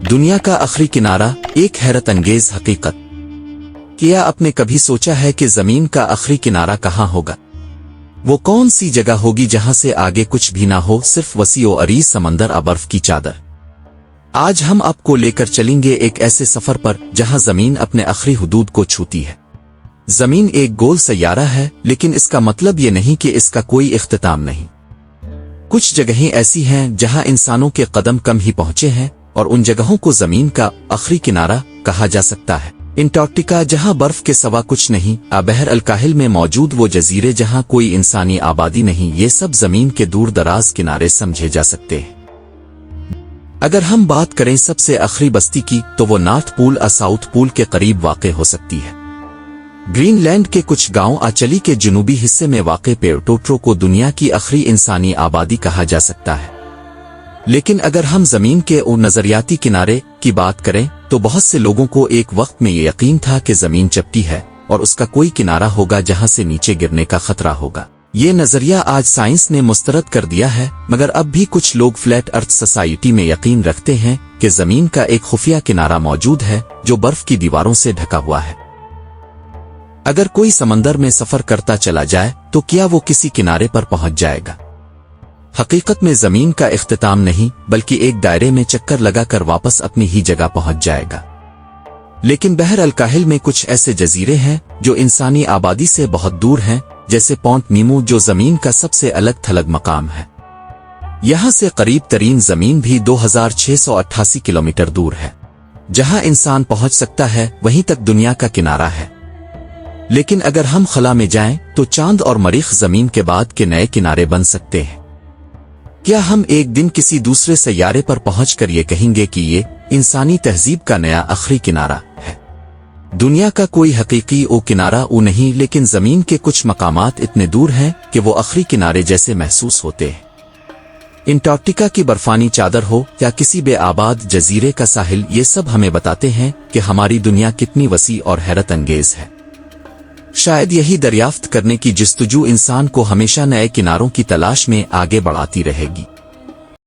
दुनिया का आखिरी किनारा, एक हैरत अंगेज हकीकत। क्या आपने कभी सोचा है कि जमीन का आखिरी किनारा कहाँ होगा? वो कौन सी जगह होगी जहां से आगे कुछ भी ना हो, सिर्फ वसी और अरीज समंदर और बर्फ की चादर। आज हम आपको लेकर चलेंगे एक ऐसे सफर पर जहां जमीन अपने आखिरी हुदूद को छूती है। जमीन एक गोल सैयारा है, लेकिन इसका मतलब ये नहीं कि इसका कोई इख्तिताम नहीं। कुछ जगहें ऐसी हैं जहां इंसानों के कदम कम ही पहुंचे हैं, और उन जगहों को जमीन का आखिरी किनारा कहा जा सकता है। अंटार्कटिका, जहां बर्फ के सिवा कुछ नहीं, बहर अल-काहिल में मौजूद वो जजीरे जहां कोई इंसानी आबादी नहीं, ये सब जमीन के दूर दराज किनारे समझे जा सकते हैं। अगर हम बात करें सबसे आखिरी बस्ती की, तो वो नॉर्थ पूल और साउथ पूल के करीब वाक़ हो सकती है। ग्रीनलैंड के कुछ गांव आचली के जनूबी हिस्से में वाक़ पेर्टोट्रो को दुनिया की आखिरी इंसानी आबादी कहा जा सकता है। लेकिन अगर हम जमीन के और नजरियाती किनारे की बात करें, तो बहुत से लोगों को एक वक्त में ये यकीन था कि जमीन चपटी है और उसका कोई किनारा होगा जहां से नीचे गिरने का खतरा होगा। ये नजरिया आज साइंस ने मुस्तरद कर दिया है, मगर अब भी कुछ लोग फ्लैट अर्थ सोसाइटी में यकीन रखते हैं कि जमीन का एक खुफिया किनारा मौजूद है जो बर्फ की दीवारों से ढका हुआ है। अगर कोई समंदर में सफर करता चला जाए तो क्या वो किसी किनारे पर पहुंच जाएगा? हकीकत में जमीन का इख्तिताम नहीं, बल्कि एक दायरे में चक्कर लगाकर वापस अपनी ही जगह पहुंच जाएगा। लेकिन बहर अल-काहिल में कुछ ऐसे जजीरे हैं जो इंसानी आबादी से बहुत दूर हैं, जैसे पॉन्ट नीमू, जो जमीन का सबसे अलग थलग मकाम है। यहां से करीब तरीन जमीन भी 2688 किलोमीटर दूर है। जहां इंसान पहुंच सकता है वहीं तक दुनिया का किनारा है। लेकिन अगर हम खला में जाएं तो चांद और मरीख जमीन के बाद के नए किनारे बन सकते हैं। क्या हम एक दिन किसी दूसरे सैयारे पर पहुंचकर ये कहेंगे कि ये इंसानी तहजीब का नया आखिरी किनारा है? दुनिया का कोई हकीकी ओ किनारा ऊ नहीं, लेकिन जमीन के कुछ मकामात इतने दूर हैं कि वो आखिरी किनारे जैसे महसूस होते हैं। अंटार्कटिका की बर्फानी चादर हो या किसी बेआबाद जजीरे का साहिल, ये सब हमें बताते हैं कि हमारी दुनिया कितनी वसी और हैरत अंगेज है। शायद यही दरियाफ्त करने की जस्तजू इंसान को हमेशा नए किनारों की तलाश में आगे बढ़ाती रहेगी।